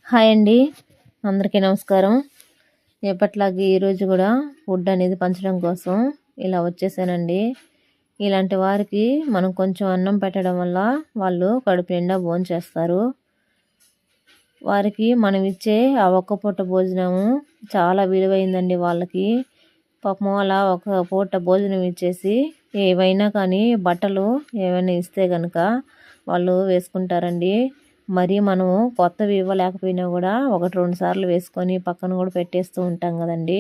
Hi అండి, అందరికీ నమస్కారం. ఎప్పట్లాగే ఈరోజు కూడా ఫుడ్ అనేది పంచడం కోసం ఇలా వచ్చేసానండి. ఇలాంటి వారికి మనం కొంచెం అన్నం పెట్టడం వల్ల వాళ్ళు కడుపు నిండా భోంచేస్తారు. వారికి మనం ఇచ్చే ఆ ఒక్క పూట భోజనము చాలా విలువైందండి వాళ్ళకి. పాపం అలా ఒక పూట భోజనం ఇచ్చేసి ఏవైనా కానీ బట్టలు ఏమైనా ఇస్తే కనుక వాళ్ళు వేసుకుంటారండి. మరి మనము కొత్తవి ఇవ్వలేకపోయినా కూడా 1-2 సార్లు వేసుకొని పక్కన కూడా పెట్టేస్తూ ఉంటాం కదండి.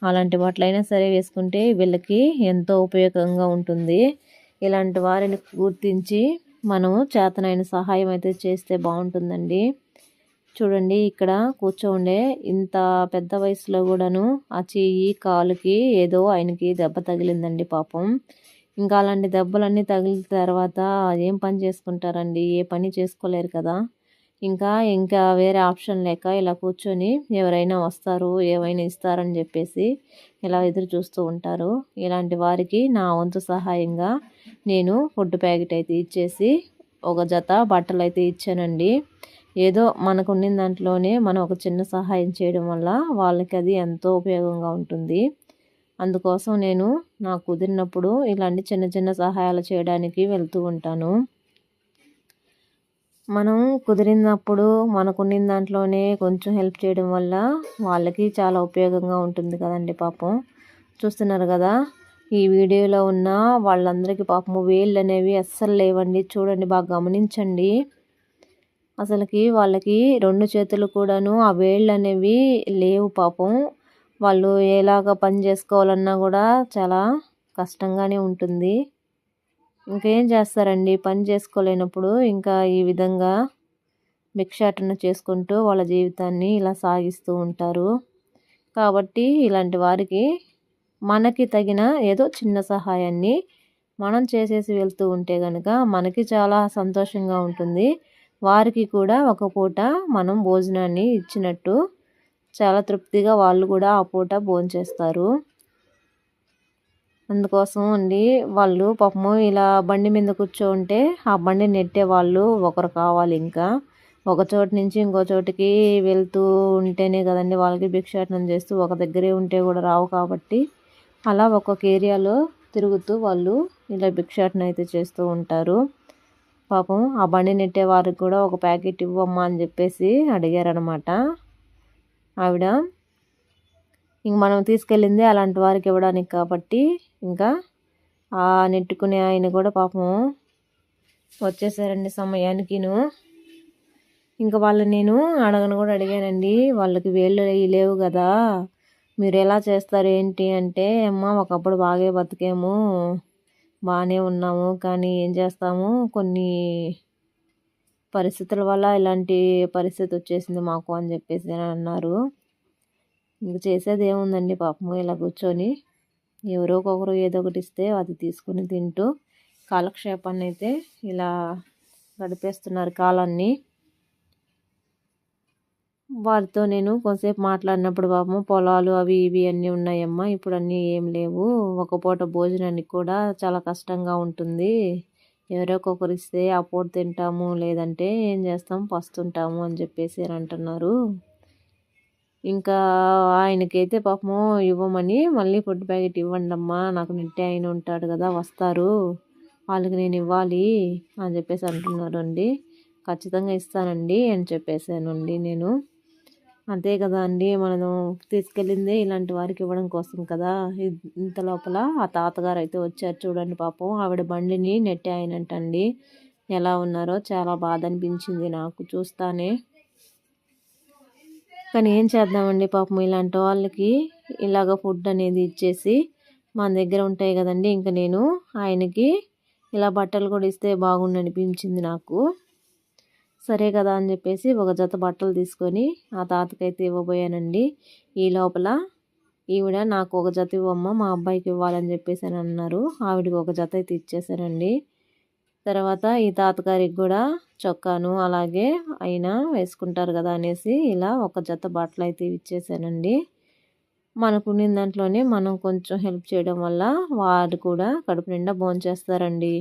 అలాంటి బట్టలైనా సరే వేసుకుంటే వీళ్ళకి ఎంతో ఉపయోగంగా ఉంటుంది. ఇలాంటి వారిని గుర్తించి మనము చేతనైన సహాయం అయితే చేస్తే బాగుంటుందండి. చూడండి, ఇక్కడ కూర్చోండే ఇంత పెద్ద వయసులో కూడాను ఆ చెయ్యి కాలుకి ఏదో ఆయనకి దెబ్బ తగిలిందండి పాపం. ఇంకా అలాంటి దెబ్బలన్నీ తగిలిన తర్వాత ఏం పని చేసుకుంటారండి, ఏ పని చేసుకోలేరు కదా. ఇంకా వేరే ఆప్షన్ లేక ఇలా కూర్చొని ఎవరైనా వస్తారు ఏమైనా ఇస్తారని చెప్పేసి ఇలా ఎదురు చూస్తూ ఉంటారు. ఇలాంటి వారికి నా వంతు సహాయంగా నేను ఫుడ్ ప్యాకెట్ అయితే ఇచ్చేసి ఒక జత బట్టలు అయితే ఇచ్చానండి. ఏదో మనకు ఉన్న దాంట్లోనే మనం ఒక చిన్న సహాయం చేయడం వల్ల వాళ్ళకి అది ఎంతో ఉపయోగంగా ఉంటుంది. అందుకోసం నేను నాకు కుదిరినప్పుడు ఇలాంటి చిన్న చిన్న సహాయాలు చేయడానికి వెళ్తూ ఉంటాను. మనం కుదిరినప్పుడు మనకున్న దాంట్లోనే కొంచెం హెల్ప్ చేయడం వల్ల వాళ్ళకి చాలా ఉపయోగంగా ఉంటుంది కదండి పాపం. చూస్తున్నారు కదా, ఈ వీడియోలో ఉన్న వాళ్ళందరికీ పాపము వేళ్ళు అనేవి అస్సలు లేవండి. చూడండి, బాగా గమనించండి. అసలుకి వాళ్ళకి 2 చేతులు కూడాను ఆ వేళ్ళు అనేవి లేవు పాపం. వాళ్ళు ఎలాగ పని చేసుకోవాలన్నా కూడా చాలా కష్టంగానే ఉంటుంది. ఇంకేం చేస్తారండి, పని చేసుకోలేనప్పుడు ఇంకా ఈ విధంగా భిక్షాటన చేసుకుంటూ వాళ్ళ జీవితాన్ని ఇలా సాగిస్తూ ఉంటారు. కాబట్టి ఇలాంటి వారికి మనకి తగిన ఏదో చిన్న సహాయాన్ని మనం చేసేసి వెళ్తూ ఉంటే కనుక మనకి చాలా సంతోషంగా ఉంటుంది. వారికి కూడా ఒక పూట మనం భోజనాన్ని ఇచ్చినట్టు చాలా తృప్తిగా వాళ్ళు కూడా ఆ పూట భోంచేస్తారు. అందుకోసం అండి వాళ్ళు పాపము ఇలా బండి మీద కూర్చోంటే ఆ బండి నెట్టే వాళ్ళు ఒకరు కావాలి. ఇంకా ఒక చోటు నుంచి ఇంకో చోటికి వెళ్తూ ఉంటేనే కదండి వాళ్ళకి భిక్షాటనం చేస్తూ ఒక దగ్గరే ఉంటే కూడా రావు. కాబట్టి అలా ఒక్కొక్క ఏరియాలో తిరుగుతూ వాళ్ళు ఇలా భిక్షాటన అయితే చేస్తూ ఉంటారు. పాపం ఆ బండి నెట్టే వారికి కూడా ఒక ప్యాకెట్ ఇవ్వమ్మా అని చెప్పేసి అడిగారనమాట ఆవిడ. ఇంక మనం తీసుకెళ్ళింది అలాంటి వారికి ఇవ్వడానికి కాబట్టి ఇంకా ఆ నెట్టుకునే ఆయన కూడా పాపం వచ్చేసారండి సమయానికిను. ఇంకా వాళ్ళు నేను అడగను కూడా అడిగానండి, వాళ్ళకి వేళ్ళు లేవు కదా, మీరు ఎలా చేస్తారు ఏంటి అంటే, అమ్మ ఒకప్పుడు బాగా బతికాము, బాగానే ఉన్నాము, కానీ ఏం చేస్తాము కొన్ని పరిస్థితుల వల్ల ఇలాంటి పరిస్థితి వచ్చేసింది మాకు అని చెప్పేసి అన్నారు. ఇంక చేసేది ఏముందండి పాపము, ఇలా కూర్చొని ఎవరో ఒకరు ఏదో ఒకటి ఇస్తే అది తీసుకుని తింటూ కాలక్షేపాన్ని అయితే ఇలా గడిపేస్తున్నారు కాలాన్ని. వారితో నేను కొంతసేపు మాట్లాడినప్పుడు పాపము పొలాలు అవి ఇవి అన్నీ ఉన్నాయమ్మా, ఇప్పుడు అన్నీ ఏం లేవు, ఒక పూట భోజనానికి కూడా చాలా కష్టంగా ఉంటుంది, ఎవరో ఒకరు ఇస్తే ఆ పూట తింటాము, లేదంటే ఏం చేస్తాం పస్తుంటాము అని చెప్పేసి అంటున్నారు. ఇంకా ఆయనకైతే పాపము ఇవ్వమని మళ్ళీ ఫుడ్ ప్యాకెట్ ఇవ్వండి అమ్మా, నాకు నెట్టే ఆయన ఉంటాడు కదా వస్తారు, వాళ్ళకి నేను ఇవ్వాలి అని చెప్పేసి అంటున్నారు అండి. ఖచ్చితంగా ఇస్తానండి అని చెప్పేసానండి నేను. అంతే కదా అండి, మనం తీసుకెళ్ళిందే ఇలాంటి వారికి ఇవ్వడం కోసం కదా. ఇంత లోపల ఆ తాతగారు అయితే వచ్చారు చూడండి, పాపం ఆవిడ బండిని నెట్టే ఆయనంటండి. ఎలా ఉన్నారో చాలా బాధ అనిపించింది నాకు చూస్తానే. కానీ ఏం చేద్దామండి పాపం, ఇలాంటి వాళ్ళకి ఇలాగ ఫుడ్ అనేది ఇచ్చేసి మన దగ్గర ఉంటాయి కదండి. ఇంకా నేను ఆయనకి ఇలా బట్టలు కూడా ఇస్తే బాగుండు అనిపించింది నాకు. సరే కదా అని చెప్పేసి ఒక జత బట్టలు తీసుకొని ఆ తాతకైతే ఇవ్వబోయానండి. ఈ లోపల ఈవిడ నాకు ఒక జత ఇవ్వమ్మ, మా అబ్బాయికి ఇవ్వాలని చెప్పేసి అని అన్నారు. ఆవిడకి ఒక జత అయితే ఇచ్చేసానండి. తర్వాత ఈ తాతగారికి కూడా చొక్కాను అలాగే అయినా వేసుకుంటారు కదా అనేసి ఇలా ఒక జత బట్టలు అయితే ఇచ్చేసానండి. మనకున్న దాంట్లోనే మనం కొంచెం హెల్ప్ చేయడం వల్ల వారు కూడా కడుపు నిండా భోంచేస్తారండి.